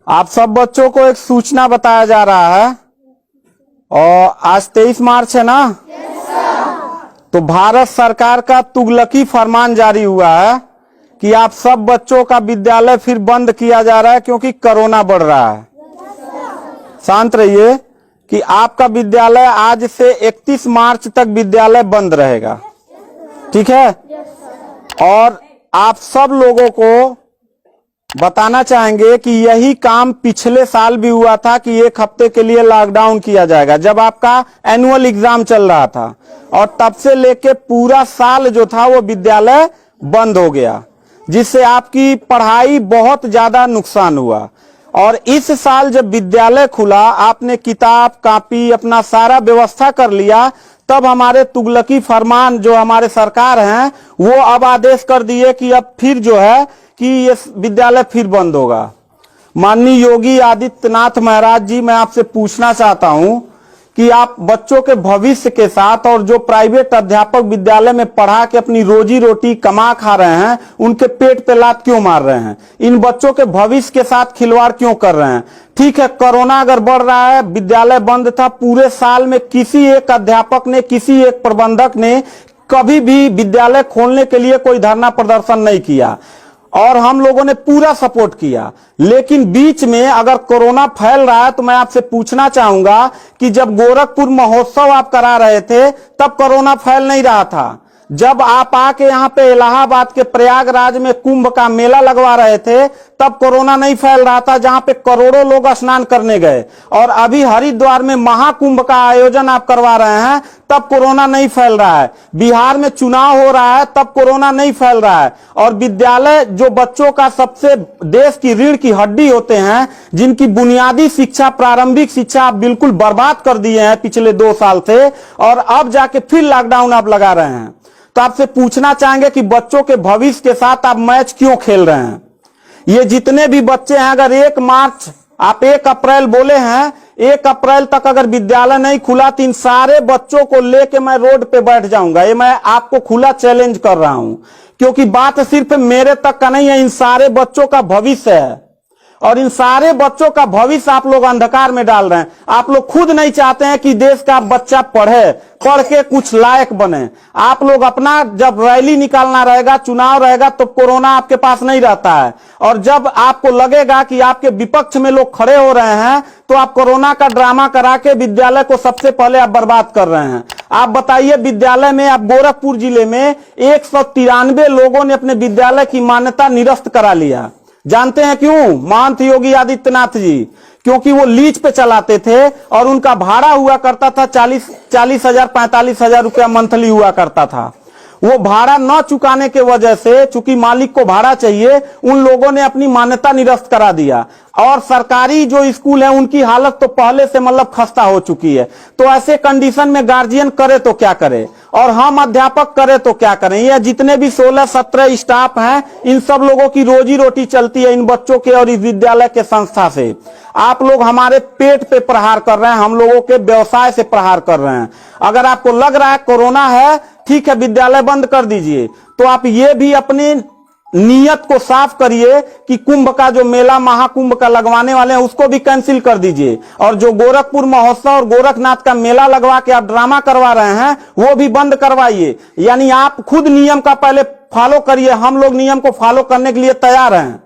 आप सब बच्चों को एक सूचना बताया जा रहा है और आज 23 मार्च है ना। तो भारत सरकार का तुगलकी फरमान जारी हुआ है कि आप सब बच्चों का विद्यालय फिर बंद किया जा रहा है क्योंकि कोरोना बढ़ रहा है। शांत रहिए कि आपका विद्यालय आज से 31 मार्च तक विद्यालय बंद रहेगा, ठीक है। और आप सब लोगों को बताना चाहेंगे कि यही काम पिछले साल भी हुआ था कि एक हफ्ते के लिए लॉकडाउन किया जाएगा जब आपका एनुअल एग्जाम चल रहा था, और तब से लेके पूरा साल जो था वो विद्यालय बंद हो गया, जिससे आपकी पढ़ाई बहुत ज्यादा नुकसान हुआ। और इस साल जब विद्यालय खुला, आपने किताब कॉपी अपना सारा व्यवस्था कर लिया, तब हमारे तुगलकी फरमान जो हमारे सरकार हैं वो अब आदेश कर दिए कि अब फिर जो है कि ये विद्यालय फिर बंद होगा। माननीय योगी आदित्यनाथ महाराज जी, मैं आपसे पूछना चाहता हूं कि आप बच्चों के भविष्य के साथ और जो प्राइवेट अध्यापक विद्यालय में पढ़ा के अपनी रोजी रोटी कमा खा रहे हैं, उनके पेट पे लात क्यों मार रहे हैं? इन बच्चों के भविष्य के साथ खिलवाड़ क्यों कर रहे हैं? ठीक है, कोरोना अगर बढ़ रहा है, विद्यालय बंद था, पूरे साल में किसी एक अध्यापक ने, किसी एक प्रबंधक ने कभी भी विद्यालय खोलने के लिए कोई धरना प्रदर्शन नहीं किया और हम लोगों ने पूरा सपोर्ट किया। लेकिन बीच में अगर कोरोना फैल रहा है तो मैं आपसे पूछना चाहूंगा कि जब गोरखपुर महोत्सव आप करा रहे थे तब कोरोना फैल नहीं रहा था। जब आप आके यहाँ पे इलाहाबाद के प्रयागराज में कुंभ का मेला लगवा रहे थे तब कोरोना नहीं फैल रहा था, जहां पे करोड़ों लोग स्नान करने गए। और अभी हरिद्वार में महाकुंभ का आयोजन आप करवा रहे हैं तब कोरोना नहीं फैल रहा है। बिहार में चुनाव हो रहा है तब कोरोना नहीं फैल रहा है। और विद्यालय जो बच्चों का सबसे देश की रीढ़ की हड्डी होते हैं, जिनकी बुनियादी शिक्षा, प्रारंभिक शिक्षा आप बिल्कुल बर्बाद कर दिए हैं पिछले 2 साल से, और अब जाके फिर लॉकडाउन आप लगा रहे हैं। तो आपसे पूछना चाहेंगे कि बच्चों के भविष्य के साथ आप मैच क्यों खेल रहे हैं? ये जितने भी बच्चे हैं, अगर 1 मार्च आप 1 अप्रैल बोले हैं, 1 अप्रैल तक अगर विद्यालय नहीं खुला तो इन सारे बच्चों को लेके मैं रोड पे बैठ जाऊंगा। ये मैं आपको खुला चैलेंज कर रहा हूं, क्योंकि बात सिर्फ मेरे तक का नहीं है, इन सारे बच्चों का भविष्य है और इन सारे बच्चों का भविष्य आप लोग अंधकार में डाल रहे हैं। आप लोग खुद नहीं चाहते हैं कि देश का बच्चा पढ़े, पढ़ के कुछ लायक बने। आप लोग अपना जब रैली निकालना रहेगा, चुनाव रहेगा, तो कोरोना आपके पास नहीं रहता है, और जब आपको लगेगा कि आपके विपक्ष में लोग खड़े हो रहे हैं तो आप कोरोना का ड्रामा करा के विद्यालय को सबसे पहले आप बर्बाद कर रहे हैं। आप बताइए, विद्यालय में आप गोरखपुर जिले में 193 लोगों ने अपने विद्यालय की मान्यता निरस्त करा लिया। जानते हैं क्यों? महंत योगी आदित्यनाथ जी, क्योंकि वो लीज पे चलाते थे और उनका भाड़ा हुआ करता था 40,000 45,000 रुपया मंथली हुआ करता था। वो भाड़ा न चुकाने के वजह से, चूंकि मालिक को भाड़ा चाहिए, उन लोगों ने अपनी मान्यता निरस्त करा दिया। और सरकारी जो स्कूल है उनकी हालत तो पहले से मतलब खस्ता हो चुकी है। तो ऐसे कंडीशन में गार्जियन करे तो क्या करे और हम अध्यापक करे तो क्या करें? ये जितने भी 16-17 स्टाफ हैं, इन सब लोगों की रोजी रोटी चलती है इन बच्चों के और इस विद्यालय के संस्था से। आप लोग हमारे पेट पे प्रहार कर रहे हैं, हम लोगों के व्यवसाय से प्रहार कर रहे हैं। अगर आपको लग रहा है कोरोना है, ठीक है, विद्यालय बंद कर दीजिए, तो आप ये भी अपनी नियत को साफ करिए कि कुंभ का जो मेला, महाकुंभ का लगवाने वाले हैं, उसको भी कैंसिल कर दीजिए। और जो गोरखपुर महोत्सव और गोरखनाथ का मेला लगवा के आप ड्रामा करवा रहे हैं, वो भी बंद करवाइए। यानी आप खुद नियम का पहले फॉलो करिए, हम लोग नियम को फॉलो करने के लिए तैयार हैं।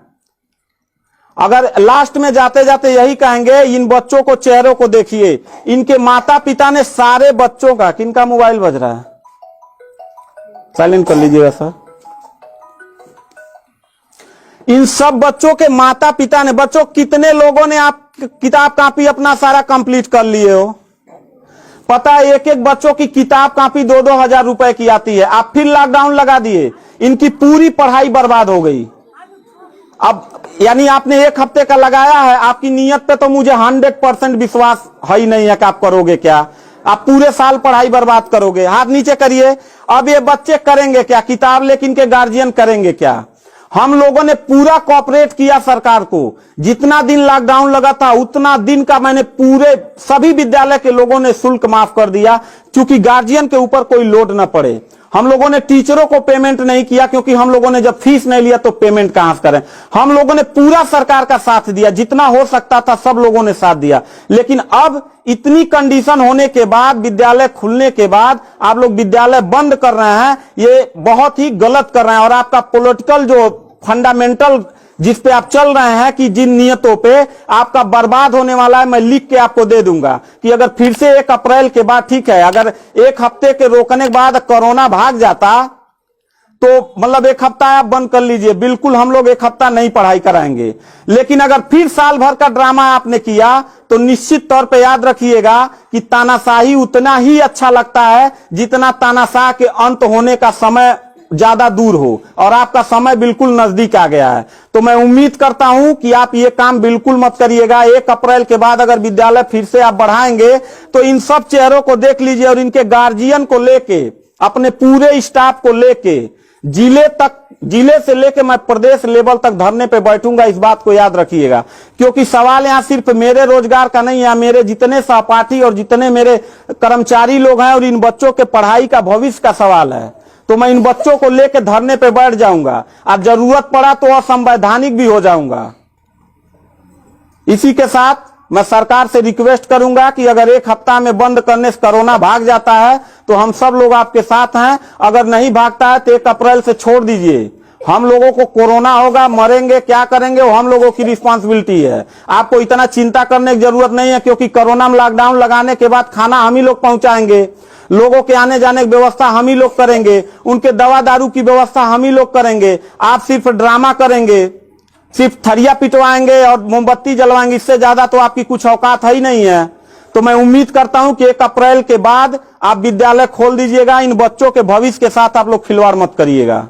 अगर लास्ट में जाते जाते यही कहेंगे, इन बच्चों को, चेहरों को देखिए, इनके माता पिता ने सारे बच्चों का, किनका मोबाइल बज रहा है, साइलेंट कर लीजिएगा सर। इन सब बच्चों के माता पिता ने, बच्चों कितने लोगों ने आप किताब कॉपी अपना सारा कंप्लीट कर लिए हो? पता है, एक एक बच्चों की किताब कॉपी 2-2 हजार रुपए की आती है। आप फिर लॉकडाउन लगा दिए, इनकी पूरी पढ़ाई बर्बाद हो गई। अब यानी आपने 1 हफ्ते का लगाया है, आपकी नीयत पे तो मुझे 100% विश्वास है ही नहीं है कि आप करोगे क्या। आप पूरे साल पढ़ाई बर्बाद करोगे। हाथ नीचे करिए। अब ये बच्चे करेंगे क्या? किताब लेकिन इनके गार्जियन करेंगे क्या? हम लोगों ने पूरा कोऑपरेट किया सरकार को। जितना दिन लॉकडाउन लगा था उतना दिन का मैंने पूरे सभी विद्यालय के लोगों ने शुल्क माफ कर दिया, क्योंकि गार्जियन के ऊपर कोई लोड न पड़े। हम लोगों ने टीचरों को पेमेंट नहीं किया, क्योंकि हम लोगों ने जब फीस नहीं लिया तो पेमेंट कहां से करें। हम लोगों ने पूरा सरकार का साथ दिया, जितना हो सकता था सब लोगों ने साथ दिया। लेकिन अब इतनी कंडीशन होने के बाद, विद्यालय खुलने के बाद आप लोग विद्यालय बंद कर रहे हैं, ये बहुत ही गलत कर रहे हैं। और आपका पॉलिटिकल जो फंडामेंटल जिस पे आप चल रहे हैं कि जिन नियतों पे आपका बर्बाद होने वाला है, मैं लिख के आपको दे दूंगा कि अगर फिर से 1 अप्रैल के बाद, ठीक है, अगर 1 हफ्ते के रोकने के बाद कोरोना भाग जाता तो मतलब 1 हफ्ता आप बंद कर लीजिए, बिल्कुल हम लोग 1 हफ्ता नहीं पढ़ाई कराएंगे। लेकिन अगर फिर साल भर का ड्रामा आपने किया तो निश्चित तौर पे याद रखिएगा कि तानाशाही उतना ही अच्छा लगता है जितना तानाशाह के अंत होने का समय ज्यादा दूर हो, और आपका समय बिल्कुल नजदीक आ गया है। तो मैं उम्मीद करता हूं कि आप ये काम बिल्कुल मत करिएगा। 1 अप्रैल के बाद अगर विद्यालय फिर से आप बढ़ाएंगे तो इन सब चेहरों को देख लीजिए और इनके गार्जियन को लेके, अपने पूरे स्टाफ को लेके जिले से लेके मैं प्रदेश लेवल तक धरने पे बैठूंगा। इस बात को याद रखिएगा, क्योंकि सवाल यहां सिर्फ मेरे रोजगार का नहीं है, मेरे जितने सहपाठी और जितने मेरे कर्मचारी लोग हैं और इन बच्चों के पढ़ाई का भविष्य का सवाल है। तो मैं इन बच्चों को लेकर धरने पे बैठ जाऊंगा और जरूरत पड़ा तो असंवैधानिक भी हो जाऊंगा। इसी के साथ मैं सरकार से रिक्वेस्ट करूंगा कि अगर 1 हफ्ता में बंद करने से कोरोना भाग जाता है तो हम सब लोग आपके साथ हैं, अगर नहीं भागता है तो 1 अप्रैल से छोड़ दीजिए। हम लोगों को कोरोना होगा, मरेंगे, क्या करेंगे वो हम लोगों की रिस्पांसिबिलिटी है। आपको इतना चिंता करने की जरूरत नहीं है, क्योंकि कोरोना में लॉकडाउन लगाने के बाद खाना हम ही लोग पहुंचाएंगे, लोगों के आने जाने की व्यवस्था हम ही लोग करेंगे, उनके दवा दारू की व्यवस्था हम ही लोग करेंगे। आप सिर्फ ड्रामा करेंगे, सिर्फ थरिया पिटवाएंगे और मोमबत्ती जलवाएंगे, इससे ज्यादा तो आपकी कुछ औकात है ही नहीं है। तो मैं उम्मीद करता हूं कि 1 अप्रैल के बाद आप विद्यालय खोल दीजिएगा। इन बच्चों के भविष्य के साथ आप लोग खिलवाड़ मत करिएगा।